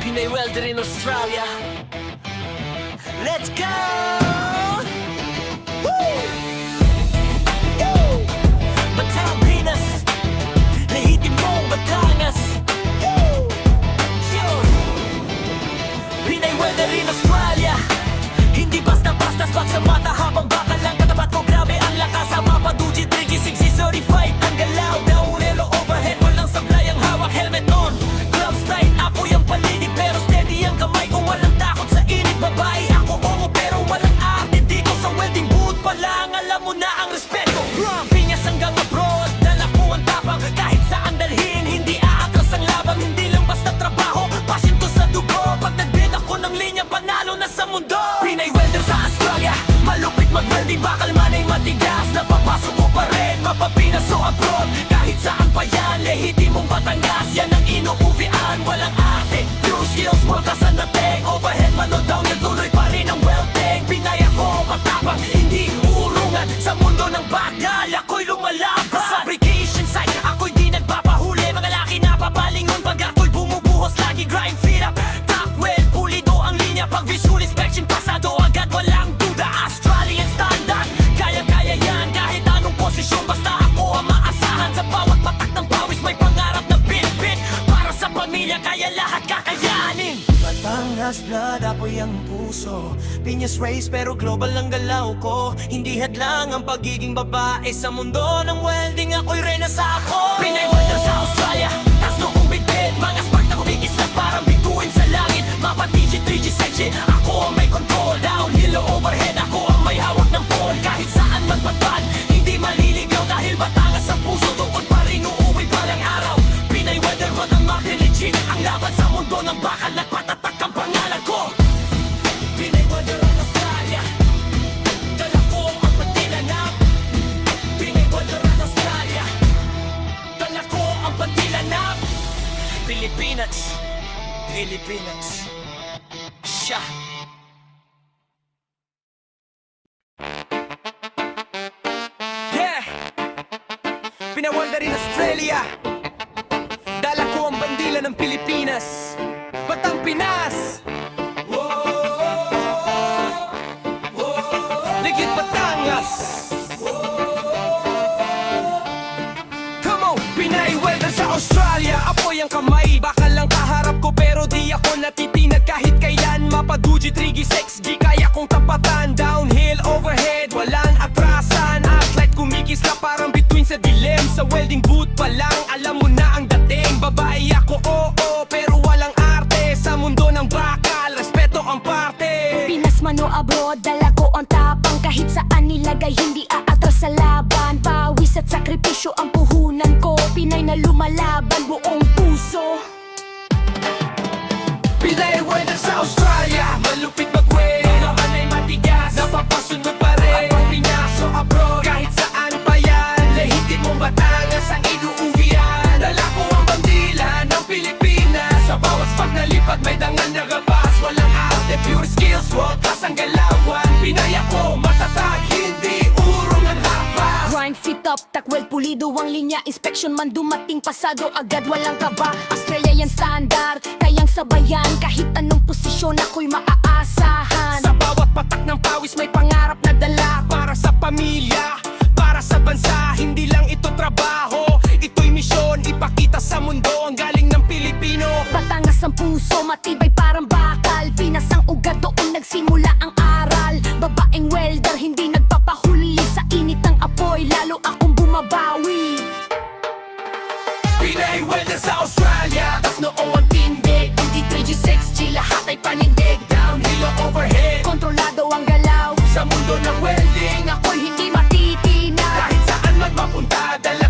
Pinay welder in Australia. Let's go! Woo! Woo! Batang Pinas, lehitim mong Batangas. Woo! Yun! Pinay welder in Australia. Hindi basta-bastas pag sa mata habang bakal lang katapat ko. Grabe ang lakas sa mapa. Duji, 3G, 6G, certified. Ang galaw, downhill o overhead. Walang sablay ang hawak, helmet on. Gloves tight, apoy ang paligid. Pero steady ang kamay ko, walang takot sa init. Babae ako, oo, pero walang arte dito. Sa welding booth pa lang, alam mo na ang respeto. From Piñas hanggang abroad, dala ko ang tapang. Kahit saan dalhin, hindi aatras ang labang. Hindi lang basta trabaho, passion ko sa dugo. Pag nagbid ako ng linya, panalo na sa mundo. Pinay welder sa Australia, malupit mag-welding. Bakal man ay matigas, napapasok ko pa rin. Mapapinas o abroad, kahit saan pa yan. Lehitimong Batangas, yan ang inuuwian. Walang arte, pure skills, multas ang dating. Overhead man o down, tuloy pa rin ang welding. Pinay ako, matapang, hindi uurungan. Sa mundo ng bagal, ako'y lumalaban. Sa fabrication site, ako'y di nagpapahuli. Mga laki na papalingon, pag ako'y bumubuhos. Lagi grind, feet up, top weld, pulido ang linya. Pag visual inspection, pasado agad, walang duda. Australian standard, kaya-kaya yan. Kahit anong posisyon, basta ako ang maasahan. Sa bawat patak ng pawis, may pangarap na bit-bit. Para sa pamilya, kaya lahat kakayanin. Batangas blood, apoy ang puso. Piñas race, pero global ang galaw ko. Hindi hadlang ang pagiging babae. Sa mundo ng welding, ako'y reyna sa ako. Pinay welder sa Australia, tas noong bitbit. Mga spark na kumikis na parang bituin sa langit. Mapa DG, 3G, 6G, ako ang may control. Downhill o overhead, ako ang may hawak ng pole. Kahit saan man patpad, hindi maliligaw. Dahil Batangas ang puso, tukod pa rin uuwi palang araw. Pinay welder mo ng legit. Ang laban sa mundo ng bakal, nagpatatak ang pangalan ko. Pinay welder ang Australia, dala ko ang patilanap. Pinay welder ang Australia, dala ko ang patilanap. Pilipinas, Pilipinas, siya. Yeah! Pinawalda rin Australia, dala ko ang bandila ng Pilipinas. Batang Pinas, Ligid Batangas. Come on! Pinay welder sa Australia, apoy ang kamay. Bakal lang kaharap ko pero di ako natitinag kahit kailan. Mapaduji, 3G, 6G, kaya kong tapatan. Downhill, overhead, walang atrasan. Athlete kumikis na parang bituin sa dilim. Sa welding booth pa lang, alam mo na ang dating. Babae ako, oo, pero walang arte. Sa mundo ng bakal, respeto ang parte. Pinas man o abroad, dala ko ang tapang. Kahit saan nilagay, hindi aatras sa laban. Pawis at sakripisyo ang puhunan ko. Pinay na lumalaban, buong puso. Pinay welder sa Australia, malupit mag-weld. Mga manay matigas, napapasunod pa rin. At Pinas o abroad, kahit saan pa yan. Lehitim mong Batangas ang inuuwian. Dala ko ang bandila ng Pilipinas. Sa bawat spag na lipad, may dangan na gabas. Walang arte, pure skills, walkas ang galawan. Pinay ako, matatag, hindi urong ang hapas. Grind, fit up, takwel, pulido ang linya. Inspection man dumating, pasado agad, walang kaba. Australian standard, kayang sabayan. Kahit anong posisyon, ako'y maaasahan. Sa bawat patak ng pawis, may pangarap na dala. Para sa pamilya, para sa bansa. Hindi lang ito trabaho, ito'y misyon. Ipakita sa mundo ang galing ng Pilipino. Batangas ang puso, matibay parang bakal. Pinas ang ugat, doon nagsimula ang aral. Babaeng welder, hindi nagpapahuli. Sa init ng apoy, lalo akong bumabawi. Pinay welder sa Australia, tas noong ang tindig. Hindi 3G, 6G, lahat ay panindig. Downhill o overhead, Kontrolado ang galaw. sa mundo ng welding, Ako'y hindi matitinag. kahit saan man mapunta, dala